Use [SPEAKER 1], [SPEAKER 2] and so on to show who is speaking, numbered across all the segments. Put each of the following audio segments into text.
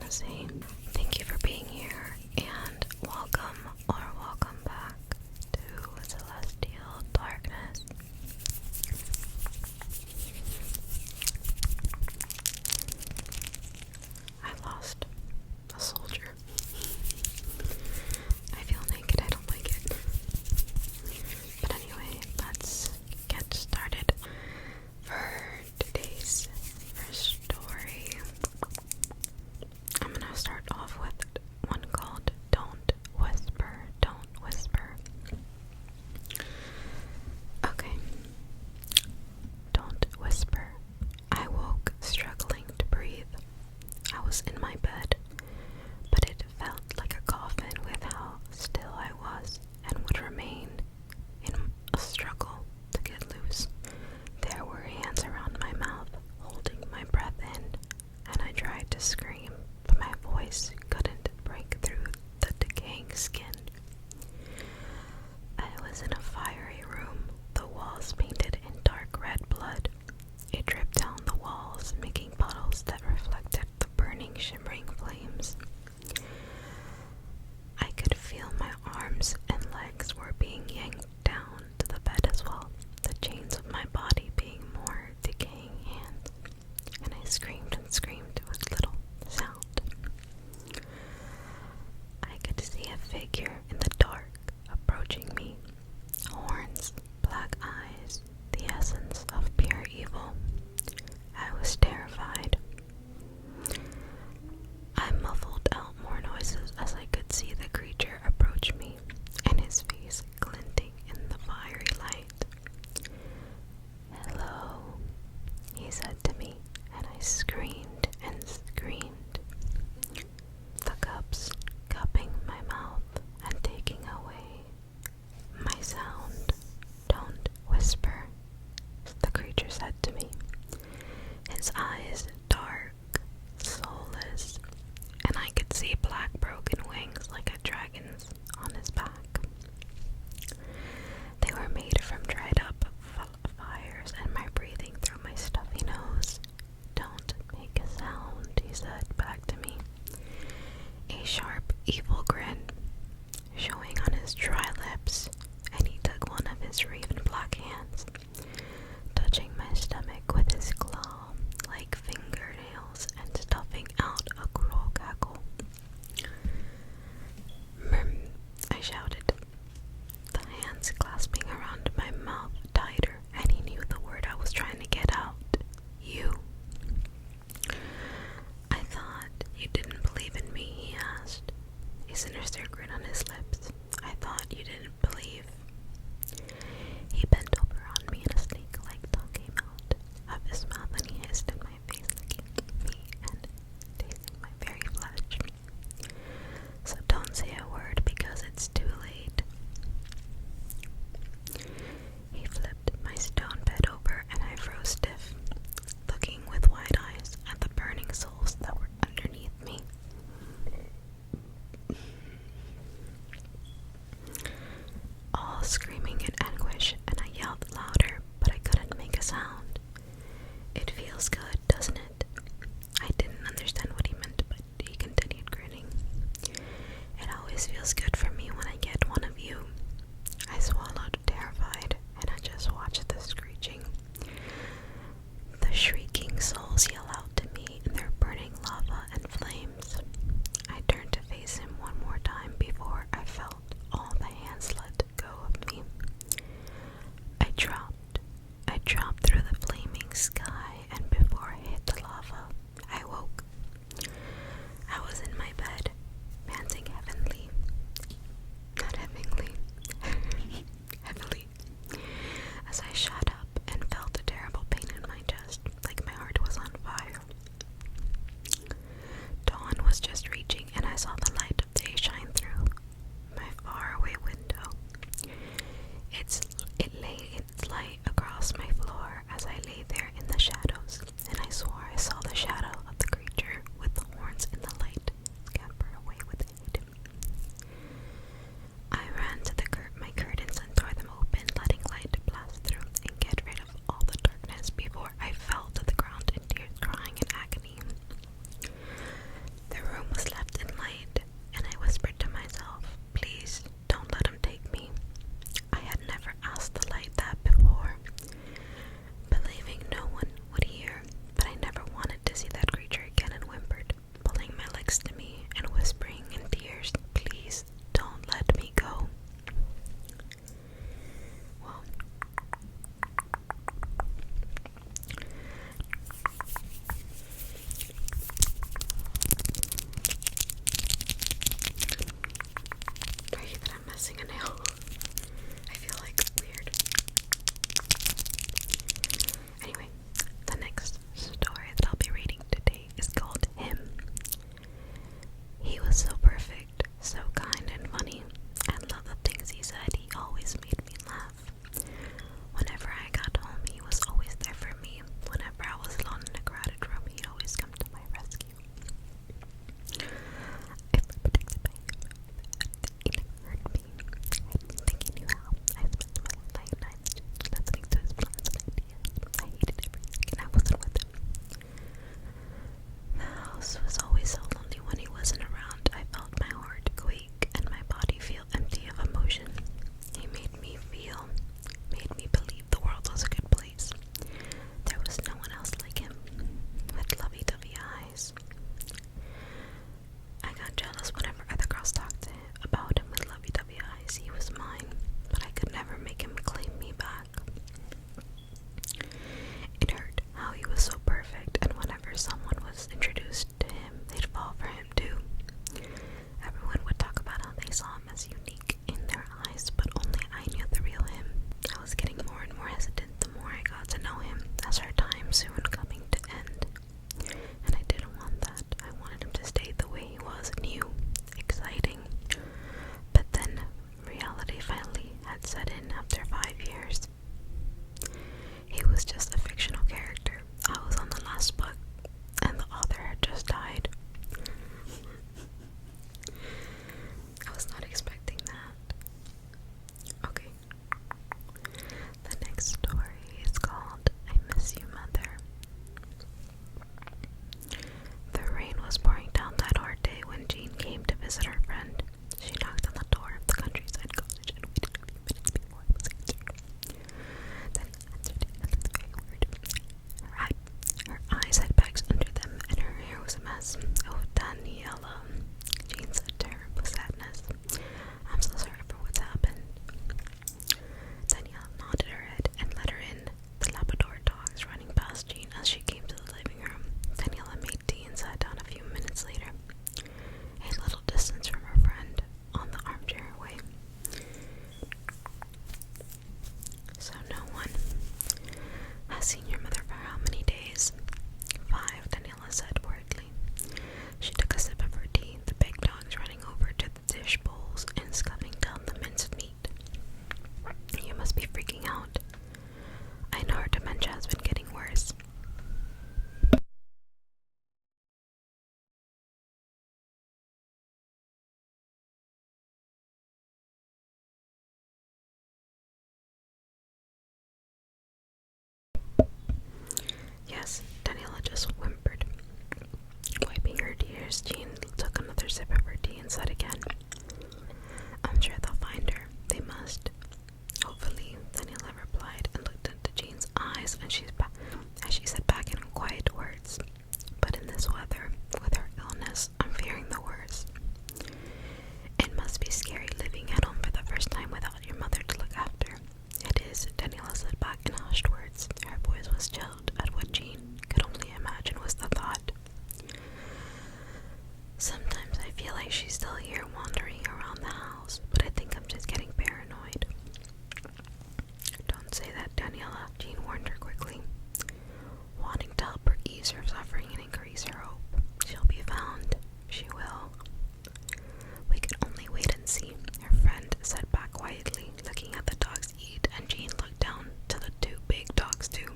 [SPEAKER 1] pharmacy. Thank you for being here, and welcome back to Celestial Darkness. I lost a soldier. I feel naked, I don't like it. But anyway, let's get started. For today's first story, I'm gonna start off with one called Don't Whisper, Don't Whisper. Okay. Don't whisper. I woke struggling to breathe. I was in my bed, but it felt like a coffin with how still I was and would remain in a struggle to get loose. There were hands around my mouth, holding my breath in, and I tried to scream, but my voice couldn't break through the decaying skin. I was in a fiery room, the walls painted in dark red blood. It dripped down the walls, making puddles that reflected the burning, shimmering flames. I could feel my arms and legs were being yanked down to the bed as well, the chains of my body being more decaying hands, and I screamed and screamed with little sound. I could see a figure in the dark approaching me. Horns, black eyes, the essence of pure evil. I was terrified. I muffled out more noises as I could see the creature approach me, and his face glinting in the fiery light. "Hello," he said to me, and I screamed and screamed. The cups cupping my mouth and taking away my sound. "Don't whisper," the creature said to me, his eyes dark, soulless, and I could see black broken wings like a dragon's on his back. They were made from dried up fires and my breathing through my stuffy nose. "Don't make a sound," he said back to me, a sharp, evil grin showing on his dry lips, and he took one of his raven black hands, touching my stomach with his claw-like fingernails and stuffing out a cruel cackle. "Mmm," I shouted, the hands clasping around my mouth tighter, and he knew the word I was trying to get out. "You." "I thought you didn't believe in me," he asked, a sinister grin on his lips. "I thought you didn't believe." missing a nail. I feel like weird. Anyway, the next story that I'll be reading today is called Him. He was so perfect, so kind and funny. I love the things he said. He always made me laugh. Whenever I got home, he was always there for me. Whenever I was alone in a crowded room, he'd always come to my rescue. If I protected by him, he never hurt me. I didn't think he knew how. I spent my late nights just listening to his plans and ideas. I hated every second I wasn't with him. The house was always so lonely when he wasn't around. I felt my heart quake and my body feel empty of emotion. He made me believe the world was a good place. There was no one else like him, with lovey-dovey eyes. I got jealous whenever other girls talked to him about him with lovey-dovey eyes. He was mine, but I could never make him claim me back. It hurt how he was so perfect, and whenever someone was introduced to him, they'd fall for him too. Everyone would talk about how they saw him as unique in their eyes, but only I knew the real him. I was getting more and more hesitant the more I got to know him, as our time soon coming to end. And I didn't want that. I wanted him to stay the way he was, new, exciting. But then reality finally had set in after 5 years. He was just a fictional character. I was on the last book, and the author had just died. I was not expecting that. Okay. The next story is called I Miss You, Mother. The rain was pouring down that hard day when Jean came to visit her friend. She knocked on the door of the countryside cottage and waited a few minutes before it was answered. Then answered it and looked very worried. Her eyes had bags under them and her hair was a mess. Oh, Daniela, Jean said to her with sadness. I'm so sorry for what's happened. Daniela nodded her head and let her in, the Labrador dogs running past Jean as she came to the living room. Daniela made tea and sat down a few minutes later, a little distance from her friend, on the armchair away. So no one has seen your mother for how many days? 5, Daniela said worriedly. She took a sip of her tea, the big dogs running over to the dish bowls and scuffing down the minced meat. You must be freaking out. I know her dementia has been getting worse. Yes, Daniela just whimpered. Wiping her tears, Jean took another sip of her tea and said again, I'm sure they'll find her. They must. Hopefully, Daniela replied and looked into Jean's eyes as she said back in quiet words. But in this weather, with her illness, I'm fearing the worst. It must be scary living at home for the first time without your mother to look after. It is, Daniela said back in hushed words. Her voice was chilled at what Jean could only imagine was the thought. Sometimes I feel like she's still here wandering around the house, but I think I'm just getting paranoid. Don't say that, Daniela, Jean warned her quickly, wanting to help her ease her suffering and increase her hope. She'll be found. She will. We can only wait and see, her friend said back quietly, looking at the dogs eat, and Jean looked down to the 2 big dogs too.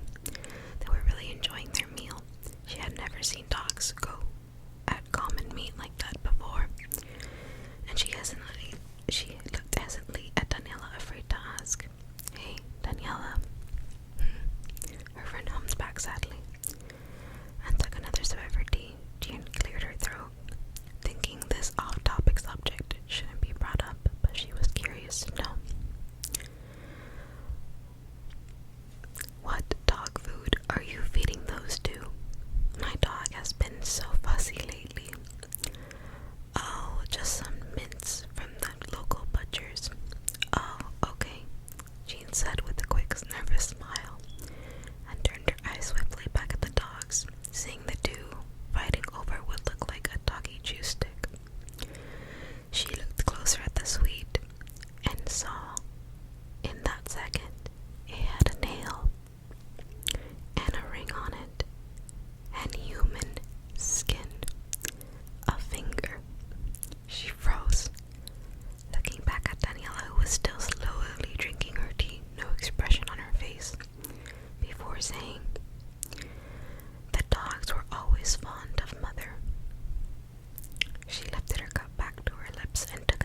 [SPEAKER 1] They were really enjoying their meal. She had never seen dogs go at common meat like that before, and she looked hesitantly at Daniela, afraid to ask, Hey, Daniela. Her friend hummed back sadly and took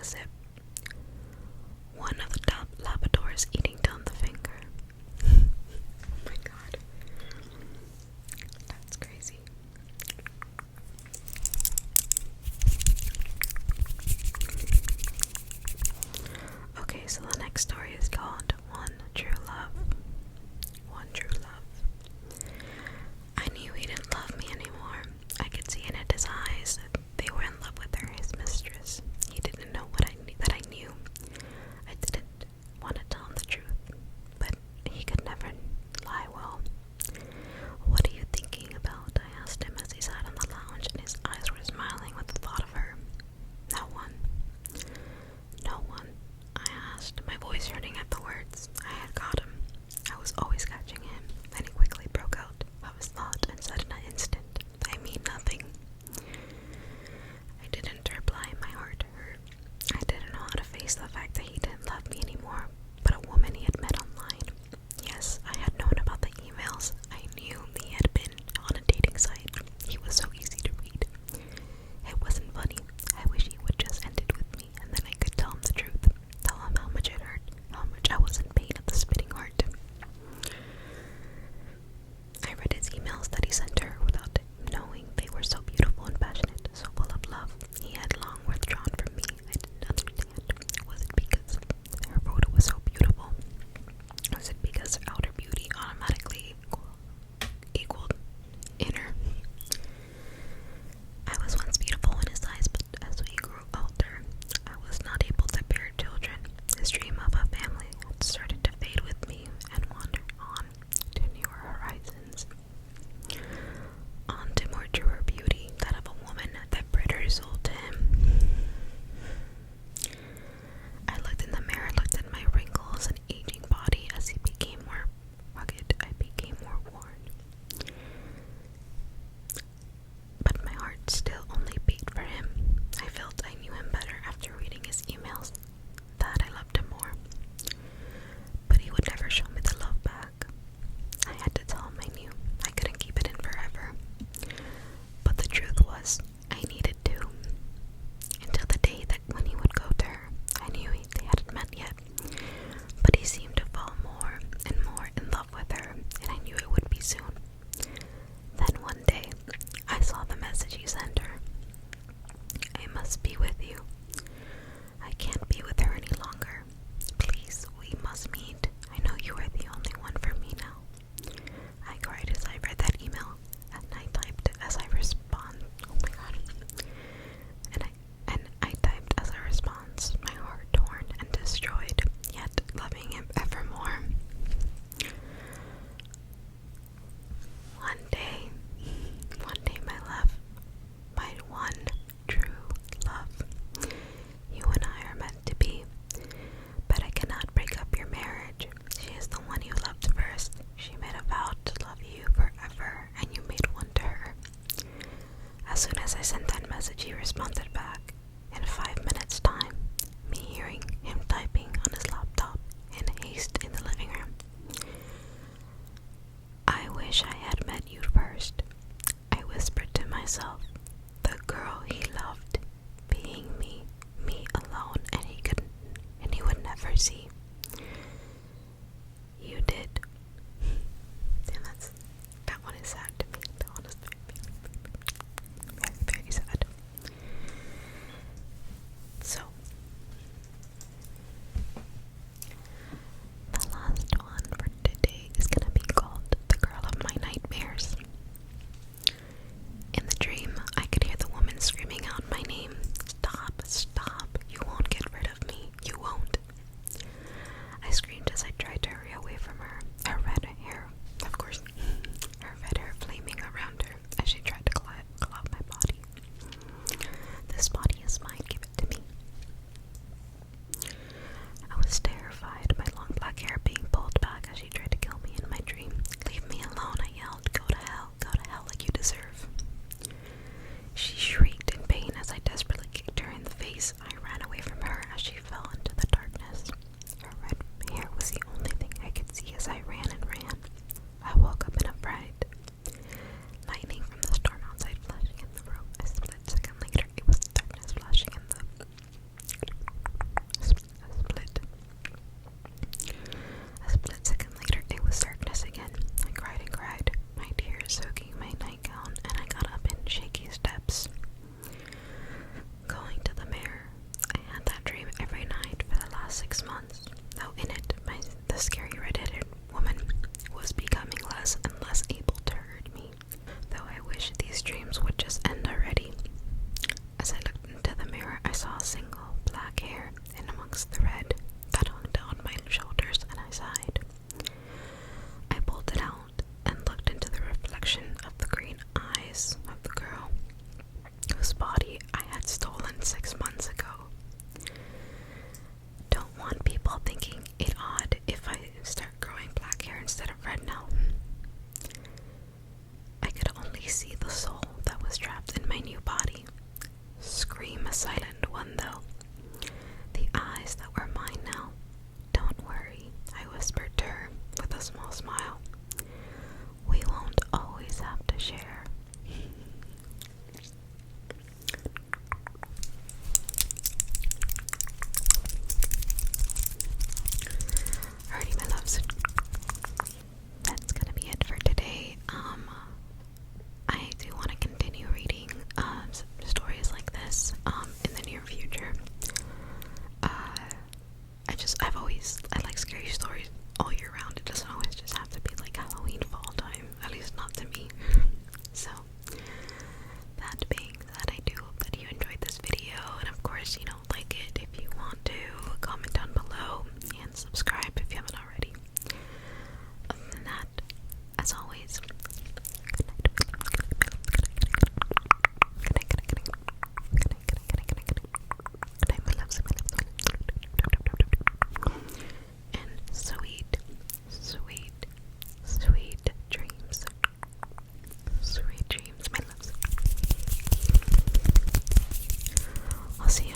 [SPEAKER 1] sip. One of the top Labradors eating down the finger. Oh my god. That's crazy. Okay, so the next story is called One True Love. One True Love. I knew he didn't love me anymore. I could see it in his eyes. They were in love with her, his mistress. He didn't know that I knew. I didn't want to tell him the truth, but he could never lie well. What are you thinking about? I asked him as he sat on the lounge, and his eyes were smiling with the thought of her. No one. No one, I asked, my voice hurting at the words. I had got him. I was always catching him. Then he quickly broke out of his thought and said in an instant, I mean nothing. I didn't reply. My heart hurt. I didn't know how to face the fact that he didn't love me anymore, but a woman he had met online. Yes, I had known about the emails. I knew he had been on a dating site. He was so easy to read. It wasn't funny. I wish he would just end it with me, and then I could tell him the truth. Tell him how much it hurt, how much I was in pain at the spitting heart. I read his emails that he sent her without knowing they were so beautiful and passionate, so full of love. He had long withdrawn from me. I didn't understand. Was it because her photo was so beautiful? Was it because her outer beauty automatically equaled inner? I was once beautiful in his eyes, but as we grew older, I was not able to bear children. His dream of a family had started to fade with me and wander on to newer horizons, on to more truer beauty, that of a woman that bred her soul to him. I looked in the mirror, looked at my wrinkles and aging body. As he became more rugged, I became more worn. But my heart still only beat for him. I felt I knew him better after reading his emails, that I loved him more. But he would never show me the love back. I had to tell him I knew. I couldn't keep it in forever. But the truth was, I needed to. Until the day that when he would go to her, I knew they hadn't met yet. But he seemed to fall more and more in love with her, and I knew it would be soon. Then one day, I saw the message he sent her. I must be with you. I can't be with her any longer. Please, we must meet. I know you are the only one for me now. I cried as I read that email, and I typed as I respond. Oh my god. And I typed as a response, my heart torn and destroyed, yet loving him evermore. One day, my love, my one true love. You and I are meant to be, but I cannot break up your marriage. She is the one you loved first. She made a vow to love you forever, and you made one to her. As soon as I sent that message, he responded back. In 5 minutes' time, me hearing him typing on his laptop in haste in the living room. I wish I had met you first. I whispered to myself, the girl he loved, being me alone, and he would never see. You did. And that one is sad to me. That one is very, very sad. single black hair in amongst the red that hung down my shoulders, and I sighed. I pulled it out and looked into the reflection of the green eyes of the girl whose body I had stolen 6 months ago. Don't want people thinking it odd if I start growing black hair instead of red now. I could only see the soul that was trapped in my new body. Scream a silent one, though. The eyes that were mine now. Don't worry, I whispered to her with a small smile. We won't always have to share. Alrighty, my loves. That's gonna be it for today. I do want to continue reading stories like this in the near future. I like scary stories all year round. It doesn't always just have to be like Halloween fall time, at least not to me. So that being said, I do hope that you enjoyed this video, and of course, like it if you want to, comment down below, and subscribe if you haven't already. Other than that, as always, good night. Good night, my loves, and sweet, sweet, sweet dreams. Sweet dreams, my loves. I'll see you